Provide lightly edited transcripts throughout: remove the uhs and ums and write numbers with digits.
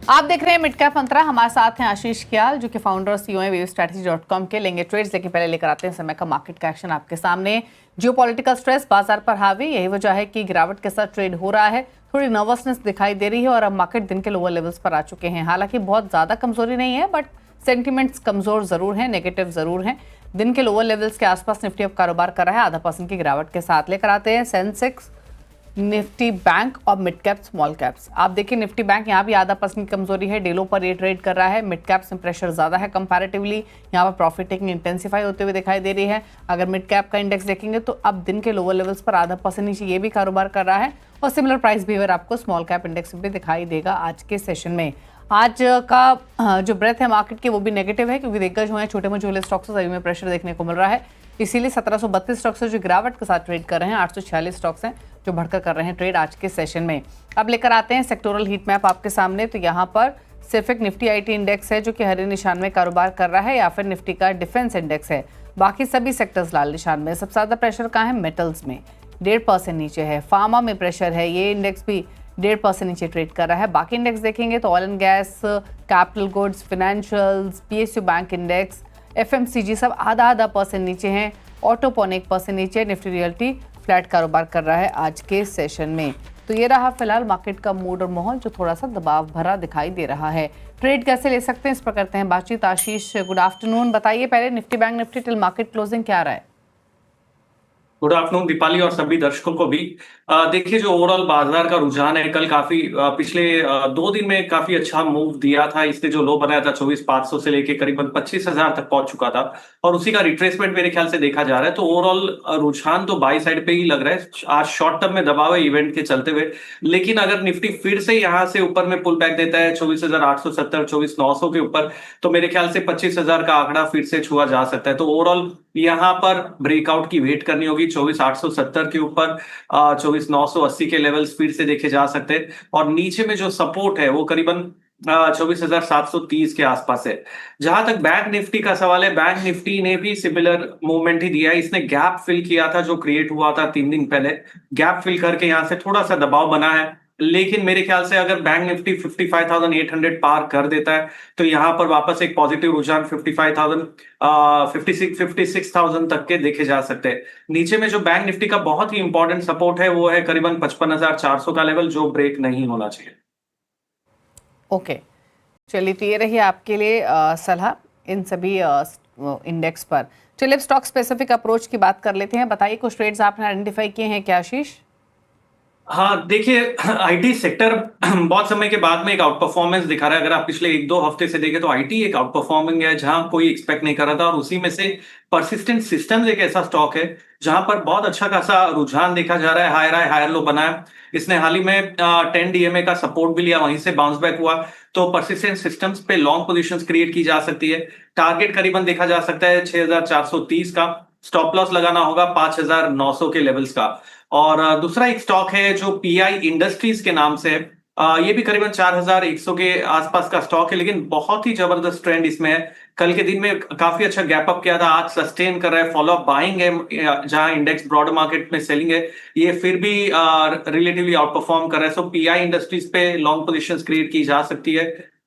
आप देख रहे हैं मिड कैप मंत्रा। हमारे साथ हैं आशीष ख्याल जो कि फाउंडर सीईओ हैं wavestrategy.com के। लेंगे ट्रेड्स, लेकिन पहले लेकर आते हैं समय का मार्केट का एक्शन आपके सामने। जियोपॉलिटिकल स्ट्रेस बाजार पर हावी, यही वजह है कि गिरावट के साथ ट्रेड हो रहा है। थोड़ी नर्वसनेस दिखाई दे रही है और अब मार्केट दिन के लोअर लेवल्स पर आ चुके हैं। हालांकि बहुत ज्यादा कमजोरी नहीं है, बट सेंटिमेंट्स कमजोर जरूर हैं, नेगेटिव जरूर हैं। दिन के लोअर लेवल्स के आसपास निफ्टी अब कारोबार कर रहा है 0.5% की गिरावट के साथ। लेकर आते हैं सेंसेक्स, निफ्टी बैंक और मिड कैप स्मॉल कैप्स। आप देखिए निफ्टी बैंक यहाँ भी 0.5% की कमजोरी है, डेलों पर ये ट्रेड कर रहा है। मिड कैप्स में प्रेशर ज्यादा है कंपैरेटिवली, यहाँ पर प्रॉफिट टेकिंग इंटेंसिफाई होते हुए दिखाई दे रही है। अगर मिड कैप का इंडेक्स देखेंगे तो अब दिन के लोअर लेवल्स पर 0.5% नीचे ये भी कारोबार कर रहा है और सिमिलर प्राइस बिहेवियर आपको स्मॉल कैप इंडेक्स में भी दिखाई देगा आज के सेशन में। आज का जो ब्रेथ है मार्केट की वो भी नेगेटिव है, क्योंकि दिग्गज हुए हैं छोटे मझोले स्टॉक्स सभी में प्रेशर देखने को मिल रहा है। इसीलिए 1732 स्टॉक्स जो गिरावट के साथ ट्रेड कर रहे हैं, 846 स्टॉक्स हैं जो बढ़कर कर रहे हैं ट्रेड आज के सेशन में। अब लेकर आते हैं सेक्टोरल हीट मैप आपके सामने। तो यहाँ पर सिर्फ एक निफ्टी आईटी इंडेक्स है जो कि हरे निशान में कारोबार कर रहा है, या फिर निफ्टी का डिफेंस इंडेक्स है। बाकी सभी सेक्टर्स लाल निशान में। सबसे ज्यादा प्रेशर कहाँ है? मेटल्स में 1.5% नीचे है। फार्मा में प्रेशर है, ये इंडेक्स भी 1.5% नीचे ट्रेड कर रहा है। बाकी इंडेक्स देखेंगे तो oil and gas, capital goods, financials, PSU bank index, FMCG सब 0.5% नीचे हैं। ऑटो 0.1% नीचे। निफ्टी रियल्टी फ्लैट कारोबार कर रहा है आज के सेशन में। तो ये रहा फिलहाल मार्केट का मूड और माहौल जो थोड़ा सा दबाव भरा दिखाई दे रहा है। ट्रेड कैसे ले सकते हैं इस पर करते हैं बातचीत। आशीष, गुड आफ्टरनून। बताइए पहले Nifty bank Nifty till market closing क्या रहा है? गुड आफ्टरनून दीपाली और सभी दर्शकों को भी। देखिए जो ओवरऑल बाजार का रुझान है, कल काफी पिछले 2 दिन में काफी अच्छा मूव दिया था। इसने जो लो बनाया था 24,500 से लेके करीबन 25,000 तक पहुंच चुका था और उसी का रिट्रेसमेंट मेरे ख्याल से देखा जा रहा है। तो ओवरऑल रुझान तो बाई साइड पे ही लग रहा है। आज शॉर्ट टर्म में दबाव है इवेंट के चलते हुए, लेकिन अगर निफ्टी फिर से यहाँ से ऊपर में पुल बैक देता है 24,870 24,900 के ऊपर, तो मेरे ख्याल से 25,000 का आंकड़ा फिर से छुआ जा सकता है। तो ओवरऑल यहाँ पर ब्रेकआउट की वेट करनी होगी 24,870 के ऊपर। 24,980 के लेवल्स फिर से देखे जा सकते हैं और नीचे में जो सपोर्ट है वो करीबन 24,730 के आसपास है। जहां तक बैंक निफ्टी का सवाल है, बैंक निफ्टी ने भी सिमिलर मूवमेंट ही दिया है। इसने गैप फिल किया था जो क्रिएट हुआ था 3 दिन पहले। गैप फिल करके यहां से थोड़ा सा दबाव बना है, लेकिन मेरे ख्याल से अगर बैंक निफ्टी 55,800 पार कर देता है तो यहां पर वापस एक पॉजिटिव रुझान 56,000 तक के देखे जा सकते हैं। नीचे में जो बैंक निफ्टी का बहुत ही इंपॉर्टेंट सपोर्ट है वो है करीबन 55,400 का लेवल, जो ब्रेक नहीं होना चाहिए। ओके, चलिए तो ये रही आपके लिए सलाह इन सभी इंडेक्स पर। चलिए अब स्टॉक स्पेसिफिक अप्रोच की बात कर लेते हैं। बताइए कुछ ट्रेड्स आपने आइडेंटिफाई किए हैं क्या आशीष? हाँ देखिए, आईटी सेक्टर बहुत समय के बाद में एक आउट परफॉर्मेंस दिखा रहा है। अगर आप पिछले 1-2 हफ्ते से देखें तो आईटी एक आउट परफॉर्मिंग है जहां कोई एक्सपेक्ट नहीं कर रहा था, और उसी में से परसिस्टेंट सिस्टम्स एक ऐसा स्टॉक है जहां पर बहुत अच्छा खासा रुझान देखा जा रहा है। हायर हाई हायर लो बनाया इसने। हाल ही में 10 डीएमए का सपोर्ट भी लिया, वहीं से बाउंस बैक हुआ। तो परसिस्टेंट सिस्टम्स पे लॉन्ग पोजीशंस क्रिएट की जा सकती है। टारगेट करीबन देखा जा सकता है 6,430 का। स्टॉप लॉस लगाना होगा 5,900 के लेवल्स का। और दूसरा एक स्टॉक है जो पीआई इंडस्ट्रीज के नाम से है। ये भी करीबन 4,100 के आसपास का स्टॉक है, लेकिन बहुत ही जबरदस्त ट्रेंड इसमें है। कल के दिन में काफी अच्छा गैप अप किया था, आज सस्टेन कर रहा है। फॉलो अप बाइंग है जहां इंडेक्स ब्रॉडर मार्केट में सेलिंग है, ये फिर भी रिलेटिवली आउट परफॉर्म कर रहा है। सो पीआई इंडस्ट्रीज पे लॉन्ग पोजीशंस क्रिएट की जा सकती है।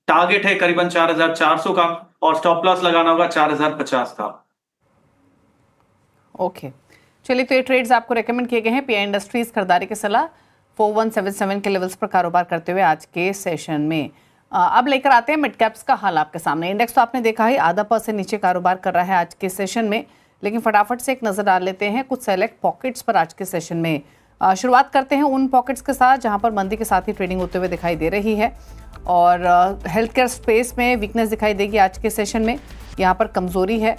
टारगेट है करीबन 4,400 का और स्टॉप लॉस लगाना होगा 4,050 का। ओके, चलिए तो ये ट्रेड्स आपको रेकमेंड किए गए हैं। पीआई इंडस्ट्रीज खरीदारी की सलाह 4177 के लेवल्स पर कारोबार करते हुए आज के सेशन में। अब लेकर आते हैं मिड कैप्स का हाल आपके सामने। इंडेक्स तो आपने देखा है 0.5% नीचे कारोबार कर रहा है आज के सेशन में, लेकिन फटाफट से एक नजर डाल लेते हैं कुछ सेलेक्ट पॉकेट्स पर आज के सेशन में। शुरुआत करते हैं उन पॉकेट्स के साथ जहां पर मंदी के साथ ही ट्रेडिंग होते हुए दिखाई दे रही है, और हेल्थ केयर स्पेस में वीकनेस दिखाई देगी आज के सेशन में। यहाँ पर कमजोरी है।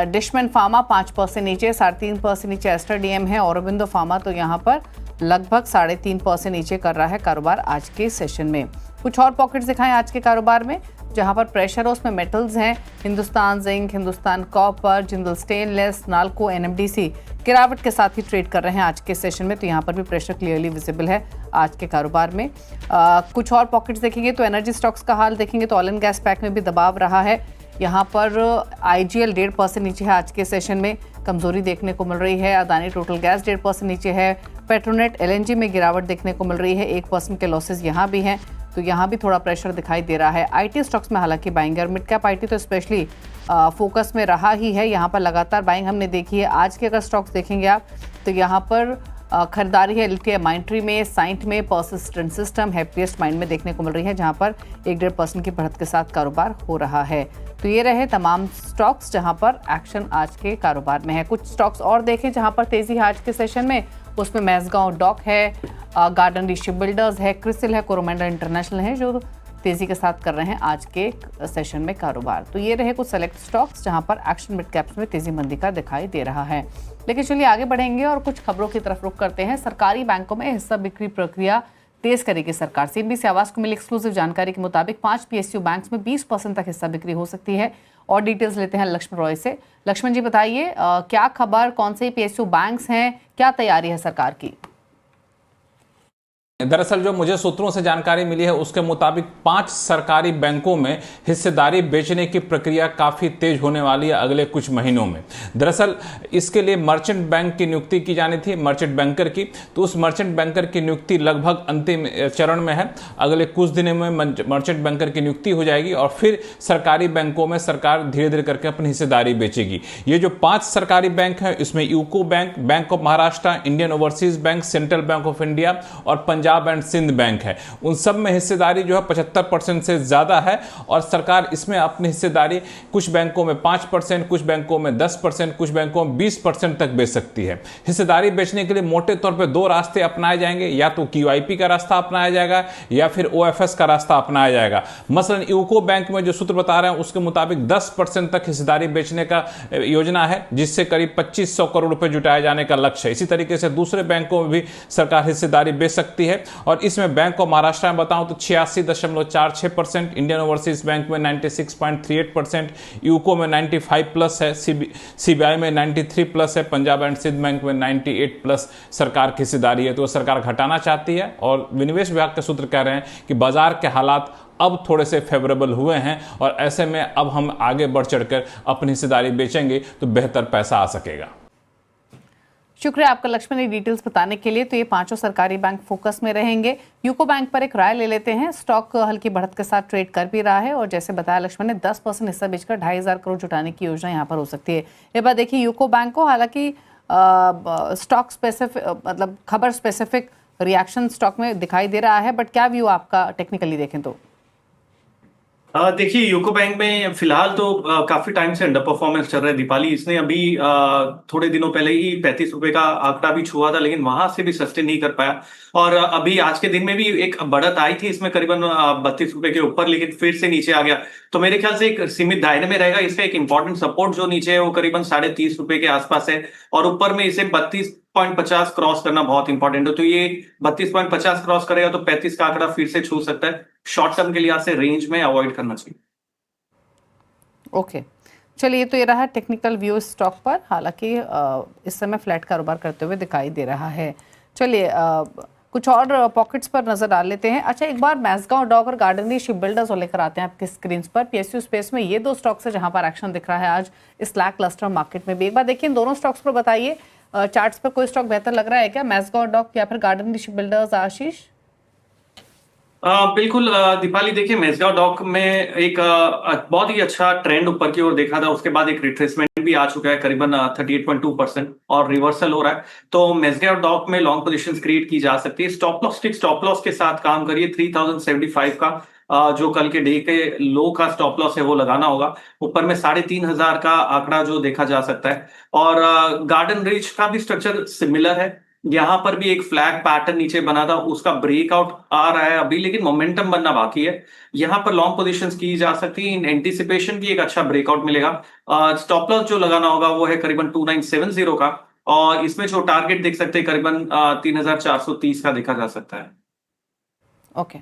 डिशमैन फार्मा 5% नीचे, 3.5% नीचे एस्टर डीएम है। औरबिंदो फार्मा तो यहाँ पर लगभग 3.5% नीचे कर रहा है कारोबार आज के सेशन में। कुछ और पॉकेट्स दिखाएं आज के कारोबार में जहां पर प्रेशर है, उसमें मेटल्स हैं। Hindustan zinc, Hindustan copper, Jindal stainless, NALCO, NMDC गिरावट के साथ ही ट्रेड कर रहे हैं आज के सेशन में। तो यहाँ पर भी प्रेशर क्लियरली विजिबल है आज के कारोबार में। कुछ और पॉकेट्स देखेंगे तो एनर्जी स्टॉक्स का हाल देखेंगे तो ऑयल एंड गैस पैक में भी दबाव रहा है। यहाँ पर आईजीएल 1.5% नीचे है आज के सेशन में, कमजोरी देखने को मिल रही है। अदानी टोटल गैस 1.5% नीचे है। पेट्रोनेट एलएनजी में गिरावट देखने को मिल रही है, 1% के लॉसेज यहाँ भी हैं। तो यहाँ भी थोड़ा प्रेशर दिखाई दे रहा है। आईटी स्टॉक्स में हालांकि बाइंग और मिड कैप आईटी तो स्पेशली फोकस में रहा ही है। यहाँ पर लगातार बाइंग हमने देखी है। आज के अगर स्टॉक्स देखेंगे आप तो यहाँ पर खरीदारी है एलटीआई माइंट्री में, साइंट में, पर्सिस्टेंट सिस्टम, हैप्पीएस्ट माइंड में देखने को मिल रही है, जहां पर 1-1.5% की बढ़त के साथ कारोबार हो रहा है। तो ये रहे तमाम स्टॉक्स जहां पर एक्शन आज के कारोबार में है। कुछ स्टॉक्स और देखें जहां पर तेजी है आज के सेशन में, उसमें मैसगांव डॉक है, गार्डन डी शिप बिल्डर्स है, क्रिसिल है, कोरोमंडल इंटरनेशनल है, जो तेजी के साथ कर रहे हैं आज के सेशन में कारोबार। तो ये रहे कुछ सेलेक्ट स्टॉक्स जहां पर एक्शन मिड कैप्स में तेजी मंदी का दिखाई दे रहा है। लेकिन चलिए आगे बढ़ेंगे और कुछ खबरों की तरफ रुख करते हैं। सरकारी बैंकों में हिस्सा बिक्री प्रक्रिया तेज करेगी सरकार। सीएनबीसी आवाज को मिली एक्सक्लूसिव जानकारी के मुताबिक 5 पीएसयू बैंक्स में 20% तक हिस्सा बिक्री हो सकती है। और डिटेल्स लेते हैं लक्ष्मण रॉय से। लक्ष्मण जी बताइए, क्या खबर, कौन से पीएसयू बैंक्स हैं, क्या तैयारी है सरकार की? दरअसल जो मुझे सूत्रों से जानकारी मिली है उसके मुताबिक 5 सरकारी बैंकों में हिस्सेदारी बेचने की प्रक्रिया काफी तेज होने वाली है अगले कुछ महीनों में। दरअसल इसके लिए मर्चेंट बैंक की नियुक्ति की जानी थी, मर्चेंट बैंकर की, तो उस मर्चेंट बैंकर की नियुक्ति लगभग अंतिम चरण में है। अगले कुछ दिनों में मर्चेंट बैंकर की नियुक्ति हो जाएगी और फिर सरकारी बैंकों में सरकार धीरे धीरे करके अपनी हिस्सेदारी बेचेगी। ये जो 5 सरकारी बैंक हैं इसमें UCO bank, bank of Maharashtra, Indian overseas bank, central bank of India और पंजाब एंड सिंध बैंक है। उन सब में हिस्सेदारी जो है 75% से ज्यादा है और सरकार इसमें अपनी हिस्सेदारी कुछ बैंकों में 5%, कुछ बैंकों में 10%, कुछ बैंकों में 20% तक बेच सकती है। हिस्सेदारी बेचने के लिए मोटे तौर पे 2 रास्ते अपनाए जाएंगे, या तो QIP का रास्ता अपनाया जाएगा या फिर OFS का रास्ता अपनाया जाएगा। मसलन यूको बैंक में जो सूत्र बता रहे हैं उसके मुताबिक 10% तक हिस्सेदारी बेचने का योजना है, जिससे करीब 2500 करोड़ रुपए जुटाए जाने का लक्ष्य है। इसी तरीके से दूसरे बैंकों में भी सरकार हिस्सेदारी बेच सकती है और इसमें बैंक ऑफ महाराष्ट्र में बताऊं तो 86.46%, इंडियन ओवरसीज बैंक में 96.38%, यूको में 95 प्लस है, CBI में 93 प्लस है, पंजाब एंड सिंध बैंक में 98 प्लस सरकार की हिस्सेदारी है। तो सरकार घटाना चाहती है और विनिवेश विभाग के सूत्र कह रहे हैं कि बाजार के हालात अब थोड़े से फेवरेबल हुए हैं और ऐसे में अब हम आगे बढ़ चढ़कर अपनी हिस्सेदारी बेचेंगे तो बेहतर पैसा आ सकेगा। शुक्रिया आपका लक्ष्मण ये डिटेल्स बताने के लिए। तो ये 5 सरकारी बैंक फोकस में रहेंगे। यूको बैंक पर एक राय ले लेते हैं। स्टॉक हल्की बढ़त के साथ ट्रेड कर भी रहा है और जैसे बताया लक्ष्मण ने 10% हिस्सा बेचकर 2500 करोड़ जुटाने की योजना यहाँ पर हो सकती है। ये बात देखिए यूको बैंक को, हालांकि स्टॉक स्पेसिफिक मतलब खबर स्पेसिफिक रिएक्शन स्टॉक में दिखाई दे रहा है, बट क्या व्यू आपका टेक्निकली देखें तो? देखिए यूको बैंक में फिलहाल तो काफी टाइम से अंडर परफॉर्मेंस चल रहा है दीपाली। इसने अभी थोड़े दिनों पहले ही 35 रुपए का आंकड़ा भी छुआ था, लेकिन वहां से भी सस्टेन नहीं कर पाया और अभी आज के दिन में भी एक बढ़त आई थी इसमें करीबन 32 रुपए के ऊपर, लेकिन फिर से नीचे आ गया। तो मेरे ख्याल से एक सीमित दायरे में रहेगा। इसका एक इंपॉर्टेंट सपोर्ट जो नीचे है वो करीबन 30.5 रुपए के आसपास है और ऊपर में इसे 32.50 क्रॉस करना बहुत इंपॉर्टेंट है। तो ये 32.50 क्रॉस करेगा तो 35 का आंकड़ा फिर से छू सकता है। शॉर्ट टर्म के लिहाज से रेंज में अवॉइड करना चाहिए। ओके, चलिए तो ये रहा टेक्निकल व्यू स्टॉक पर। हालांकि इस समय फ्लैट कारोबार करते हुए दिखाई दे रहा है। चलिए कुछ और पॉकेट्स पर नजर डाल लेते हैं। अच्छा, एक बार मैसगांव डॉक और गार्डन शिप बिल्डर्स को लेकर आते हैं आपके स्क्रीन पर। पीएसयू स्पेस में ये 2 स्टॉक्स है जहां पर एक्शन दिख रहा है आज इस लैक क्लस्टर मार्केट में भी। एक बार देखिए इन दोनों स्टॉक्स पर बताइए, चार्ट्स पर कोई स्टॉक बेहतर लग रहा है क्या, मैसगांव डॉक या फिर गार्डन शिप बिल्डर्स? आशीष? बिल्कुल दीपाली, देखिए मैसगांव डॉक में एक बहुत ही अच्छा ट्रेंड ऊपर की ओर देखा था, उसके बाद एक रिट्रेसमेंट भी आ चुका है करीबन 38.2% और रिवर्सल हो रहा है। तो मैसगांव डॉक में लॉन्ग पोजीशंस क्रिएट की जा सकती है। स्टॉप लॉस के साथ काम करिए। 3075 का जो कल के डे के लो का स्टॉप लॉस है वो लगाना होगा। ऊपर में 3500 का आंकड़ा जो देखा जा सकता है और गार्डन रीच का भी स्ट्रक्चर सिमिलर है। यहाँ पर भी एक फ्लैग पैटर्न नीचे बना था, उसका ब्रेकआउट आ रहा है अभी, लेकिन मोमेंटम बनना बाकी है। यहाँ पर लॉन्ग पोजीशंस की जा सकती है इन एंटीसिपेशन की एक अच्छा ब्रेकआउट मिलेगा। स्टॉप लॉस जो लगाना होगा वो है करीबन 2970 का और इसमें जो टारगेट देख सकते हैं करीबन 3430 का देखा जा सकता है। ओके,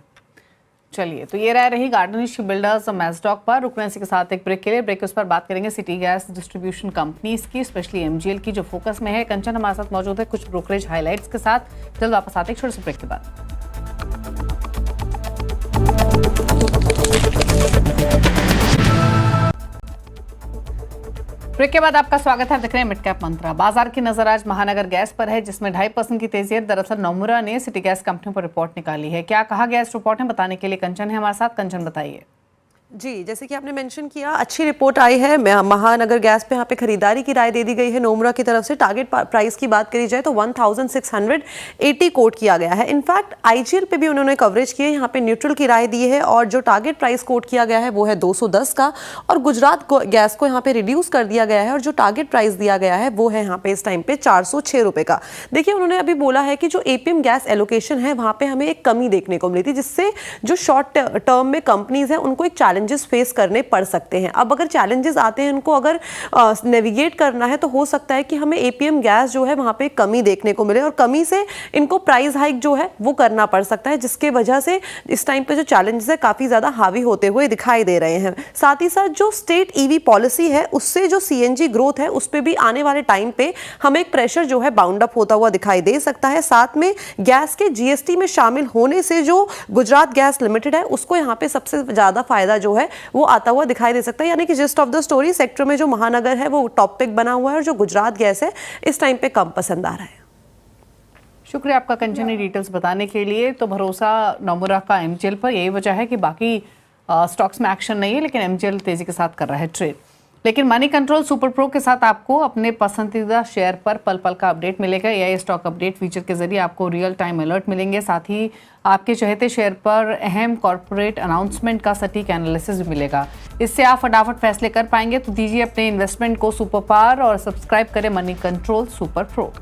चलिए तो ये रही गार्डन शिप बिल्डर्स मैसडॉक पर। रुकने से के साथ एक ब्रेक के लिए, ब्रेक उस पर बात करेंगे सिटी गैस डिस्ट्रीब्यूशन कंपनीज की, स्पेशली MGL की जो फोकस में है। कंचन हमारे साथ मौजूद है कुछ ब्रोकरेज हाइलाइट्स के साथ। जल्द वापस आते हैं छोटे से ब्रेक के बाद। ब्रेक के बाद आपका स्वागत है। देख रहे हैं मिड कैप मंत्रा। बाजार की नजर आज महानगर गैस पर है, जिसमें 2.5% की तेजी है। दरअसल नोमुरा ने सिटी गैस कंपनी पर रिपोर्ट निकाली है। क्या कहा गया इस रिपोर्ट में, बताने के लिए कंचन है हमारे साथ। कंचन, बताइए। जी, जैसे कि आपने मेंशन किया, अच्छी रिपोर्ट आई है। महानगर गैस पे यहाँ पे खरीदारी की राय दे दी गई है नोमुरा की तरफ से। टारगेट प्राइस की बात करी जाए तो 1680 कोट किया गया है। इनफैक्ट आईजीएल पे भी उन्होंने कवरेज की है, यहाँ पे न्यूट्रल की राय दी है और जो टारगेट प्राइस कोट किया गया है वो है 210 का। और गुजरात गैस को यहाँ पे रिड्यूस कर दिया गया है और जो टारगेट प्राइस दिया गया है वो है यहाँ पे इस टाइम पे 406 रुपए का। देखिए, उन्होंने अभी बोला है कि जो एपीएम गैस एलोकेशन है वहाँ पे हमें एक कमी देखने को मिली थी, जिससे जो शॉर्ट टर्म में कंपनीज हैं उनको एक चैलेंजेस फेस करने पड़ सकते हैं। अब अगर चैलेंजेस आते हैं, उनको अगर नेविगेट करना है तो हो सकता है कि हमें एपीएम गैस जो है वहां पे कमी देखने को मिले और कमी से इनको प्राइस हाइक जो है वो करना पड़ सकता है, जिसके वजह से इस टाइम पे जो चैलेंजेस है काफी ज्यादा हावी होते हुए दिखाई दे रहे हैं। साथ ही साथ जो स्टेट ईवी पॉलिसी है उससे जो सीएनजी ग्रोथ है उस पर भी आने वाले टाइम पे हमें एक प्रेशर जो है बाउंड अप होता हुआ दिखाई दे सकता है। साथ में गैस के जीएसटी में शामिल होने से जो गुजरात गैस लिमिटेड है उसको यहाँ पे सबसे ज्यादा फायदा जो है वो आता हुआ दिखाई दे सकता है। यानी कि gist of the story, sector में जो महानगर है वो टॉप पिक बना हुआ है और जो गुजरात गैस है इस टाइम पे कम पसंद आ रहा है। शुक्रिया आपका कंचन ने डिटेल्स बताने के लिए। तो भरोसा नोमुरा का एमजीएल पर, यही वजह है कि बाकी स्टॉक्स में एक्शन नहीं है, लेकिन एमजीएल तेजी के साथ कर रहा है ट्रेड। लेकिन मनी कंट्रोल सुपर प्रो के साथ आपको अपने पसंदीदा शेयर पर पल पल का अपडेट मिलेगा। या स्टॉक अपडेट फीचर के जरिए आपको रियल टाइम अलर्ट मिलेंगे। साथ ही आपके चहेते शेयर पर अहम कॉर्पोरेट अनाउंसमेंट का सटीक एनालिसिस भी मिलेगा। इससे आप फटाफट फैसले कर पाएंगे। तो दीजिए अपने इन्वेस्टमेंट को सुपर पावर और सब्सक्राइब करें मनी कंट्रोल सुपर प्रो।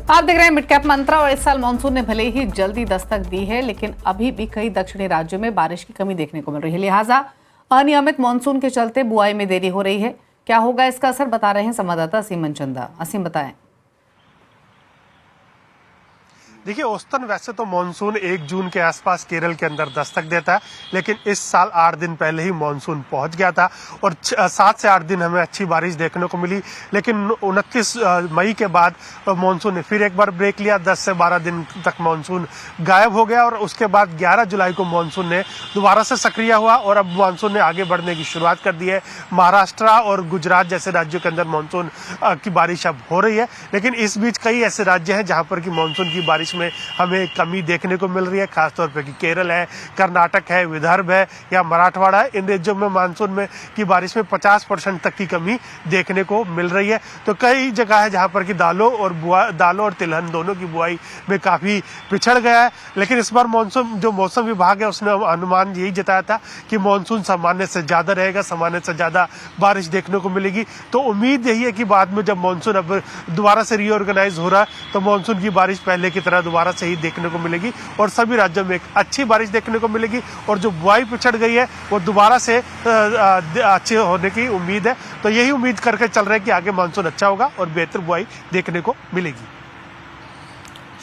आप देख रहे हैं मिड कैप मंत्रा। और इस साल मानसून ने भले ही जल्दी दस्तक दी है, लेकिन अभी भी कई दक्षिणी राज्यों में बारिश की कमी देखने को मिल रही है। लिहाजा अनियमित मानसून के चलते बुआई में देरी हो रही है। क्या होगा इसका असर, बता रहे हैं संवाददाता असीम मनचंदा। असीम, बताएं। देखिए, औसतन वैसे तो मानसून 1 जून के आसपास केरल के अंदर दस्तक देता है, लेकिन इस साल 8 दिन पहले ही मानसून पहुंच गया था और 7 से 8 दिन हमें अच्छी बारिश देखने को मिली। लेकिन 29 मई के बाद मानसून ने फिर एक बार ब्रेक लिया। 10 से 12 दिन तक मानसून गायब हो गया और उसके बाद 11 जुलाई को मानसून ने दोबारा से सक्रिय हुआ और अब मानसून ने आगे बढ़ने की शुरुआत कर दी है। महाराष्ट्र और गुजरात जैसे राज्यों के अंदर मानसून की बारिश अब हो रही है, लेकिन इस बीच कई ऐसे राज्य हैं जहां पर कि मानसून की बारिश में हमें कमी देखने को मिल रही है। खासतौर पर कि केरल है, कर्नाटक है, विदर्भ है या मराठवाड़ा है, इन राज्यों में मानसून में की बारिश में 50% तक की कमी देखने को मिल रही है। तो कई जगह है जहां पर कि दालों और तिलहन दोनों की बुआई में काफी पिछड़ गया है। लेकिन इस बार मानसून, जो मौसम विभाग है उसने अनुमान यही जताया था कि मानसून सामान्य से ज्यादा रहेगा, सामान्य से ज्यादा बारिश देखने को मिलेगी। तो उम्मीद यही है कि बाद में जब मानसून अब दोबारा से रीऑर्गेनाइज हो रहा है तो मानसून की बारिश पहले की तरह दोबारा से ही देखने को मिलेगी और सभी राज्यों में एक अच्छी बारिश देखने को मिलेगी और जो बुआई पिछड़ गई है वो दोबारा से अच्छे होने की उम्मीद है। तो यही उम्मीद करके चल रहे हैं कि आगे मानसून अच्छा होगा और बेहतर बुआई देखने को मिलेगी।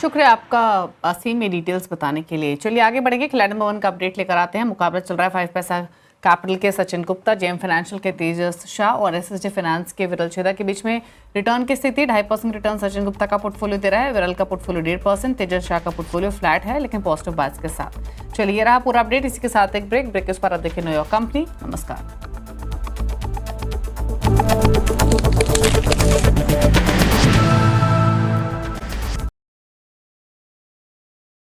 शुक्रिया आपका असीम, ये डिटेल्स बताने के लिए। चलिए आगे बढ़ेंगे। खिलाड़ी नंबर 1 का अपडेट लेकर आते हैं। मुकाबला चल रहा है 5 पैसा कैपिटल के सचिन गुप्ता, जेएम फाइनेंशियल के तेजस शाह और एसएसजे फाइनेंस के विरल छेदा के बीच में रिटर्न की स्थिति। 2.5% रिटर्न सचिन गुप्ता का पोर्टफोलियो दे रहा है, विरल का पोर्टफोलियो 1.5%, तेजस शाह का पोर्टफोलियो फ्लैट है लेकिन पॉजिटिव बायस के साथ। चलिए, ये रहा पूरा अपडेट। इसी के साथ एक ब्रेक के उस पर आप देखें न्यूयॉर्क कंपनी। नमस्कार।